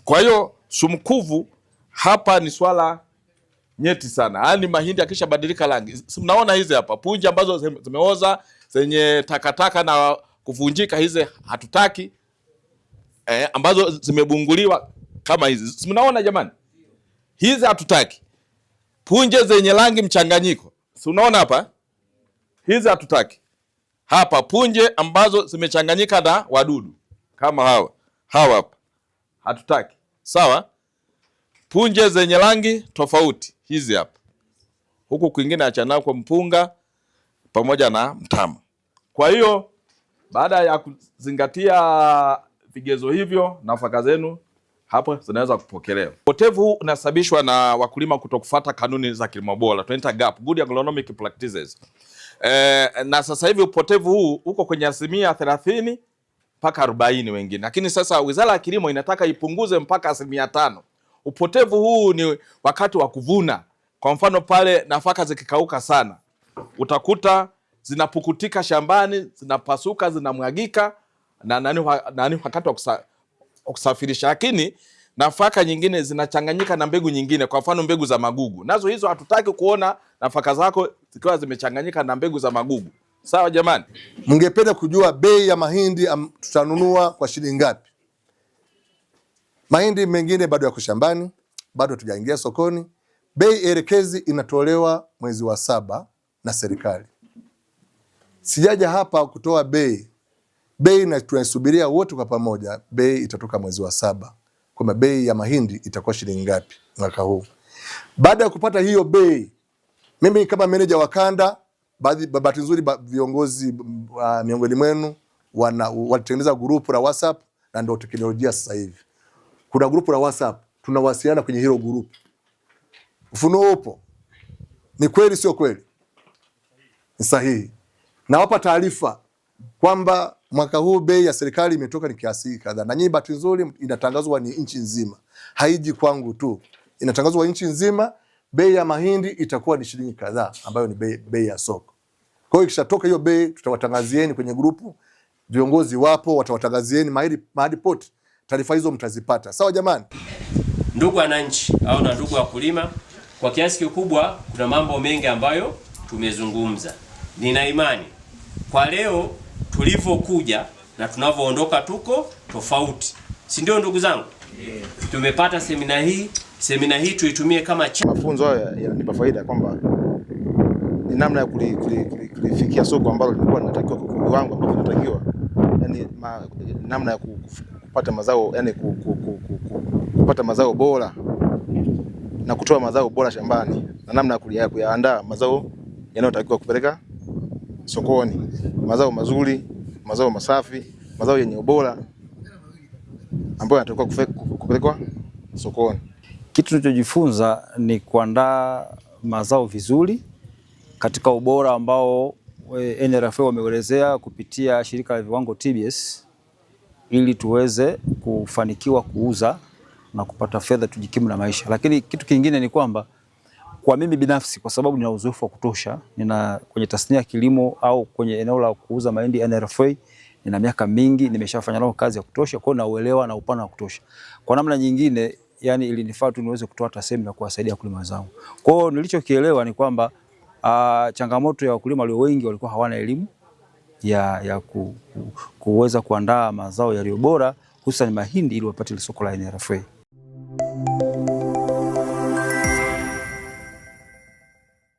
Kwa hiyo sumukuvu hapa ni swala nyeti sana. Yaani mahindi akishabadilika rangi. Mnaona hizi hapa punje ambazo zimeoza zenye takataka na kuvunjika, hizi hatutaki. Ambazo zimebunguliwa kama hizi. Mnaona jamani? Hizi hatutaki. Punje zenye rangi mchanganyiko. Si unaona hapa? Hizi hatutaki. Hapa punje ambazo zimechanganyika na wadudu kama hawa. Hawa hapa. Hatutaki. Sawa? Punje zenye rangi tofauti hizi hapa. Huku kwingine achana kwa mpunga pamoja na mtama. Kwa hiyo baada ya kuzingatia vigezo hivyo, nafaka zenu hapo zinaweza kupokelewa. Upotevu huu unasababishwa na wakulima kutokufuata kanuni za kilimo bora, tunaita GAP, Good Agronomic Practices. Na sasa hivi upotevu huu uko kwenye 30% mpaka 40 wengine. Lakini sasa Wizara ya Kilimo inataka ipunguze mpaka 5%. Upotevu huu ni wakati wa kuvuna. Kwa mfano pale nafaka zikikauka sana, utakuta zinapukutika shambani, zinapasuka, zinamwagika na nani wakati wa kusafirisha. Lakini nafaka nyingine zinachanganyika na mbegu nyingine, kwa mfano mbegu za magugu. Nazo hizo hatutaki kuona nafaka zako zikiwa zimechanganyika na mbegu za magugu. Sawa jamani? Mngependa kujua bei ya mahindi tutanunua kwa shilingi ngapi? Mahindi mengine bado yako shambani, bado hatujaingia sokoni. Bei elekezi inatolewa mwezi wa 7 na serikali. Sijaja hapa kutoa bei. Bei na tunasubiria wote kwa pamoja, bei itatoka mwezi wa 7. Kwamba bei ya mahindi itakuwa shilingi ngapi mwaka huu. Baada ya kupata hiyo bei, mimi kama meneja wa kanda, bahati nzuri viongozi miongoni mwenu wanatengeneza grupu la WhatsApp, na ndio teknolojia sasa hivi. Kuna grupu la WhatsApp, tunawasiliana kwenye hilo grupu. Ufunuo upo. Ni kweli sio kweli? Ni sahihi. Nawapa taarifa kwamba mwaka huu bei ya serikali imetoka ni kiasi kadhaa. Na nyinyi bahati nzuri inatangazwa ni nchi nzima. Haiji kwangu tu. Inatangazwa nchi nzima, bei ya mahindi itakuwa ni shilingi kadhaa ambayo ni bei ya soko. Kwa hiyo ikishatoka hiyo bei tutawatangazieni kwenye grupu. Viongozi wapo watawatangazieni mahali pote. Taarifa hizo mtazipata. Sawa jamani? Ndugu wananchi au na ndugu wakulima, kwa kiasi kikubwa kuna mambo mengi ambayo tumezungumza. Nina imani kwa leo tulivyokuja na tunavyoondoka tuko tofauti. Si ndio ndugu zangu? Yeah. Tumepata semina hii. Semina hii tuitumie kama mafunzo haya yananipa faida kwamba ni namna ya kulifikia soko ambalo lilikuwa linatakiwa kwa viwango ambavyo vinatakiwa. Yaani namna ya kupata mazao, yani kupata mazao bora na kutoa mazao bora shambani, na namna ya kuyaandaa mazao yanayotakiwa kupeleka sokoni, mazao mazuri, mazao masafi, mazao yenye ubora ambayo yanatakiwa kupelekwa sokoni. Kitu tulichojifunza ni kuandaa mazao vizuri katika ubora ambao NRFA wameelezea kupitia shirika la viwango TBS, ili tuweze kufanikiwa kuuza na kupata fedha tujikimu na maisha. Lakini kitu kingine ni kwamba kwa mimi binafsi, kwa sababu nina uzoefu wa kutosha, nina kwenye tasnia ya kilimo au kwenye eneo la kuuza mahindi NRFA, nina miaka mingi, nimeshafanya nao kazi ya kutosha, kwa hiyo nauelewa na upana wa kutosha. Kwa namna nyingine, yani ilinifaa tu niweze kutoa tasemi na kuwasaidia wakulima wenzangu. Kwa hiyo nilichokielewa ni kwamba changamoto ya wakulima walio wengi walikuwa hawana elimu ya kuweza kuandaa mazao yaliyo bora, hususan mahindi, ili wapate soko la NRFA.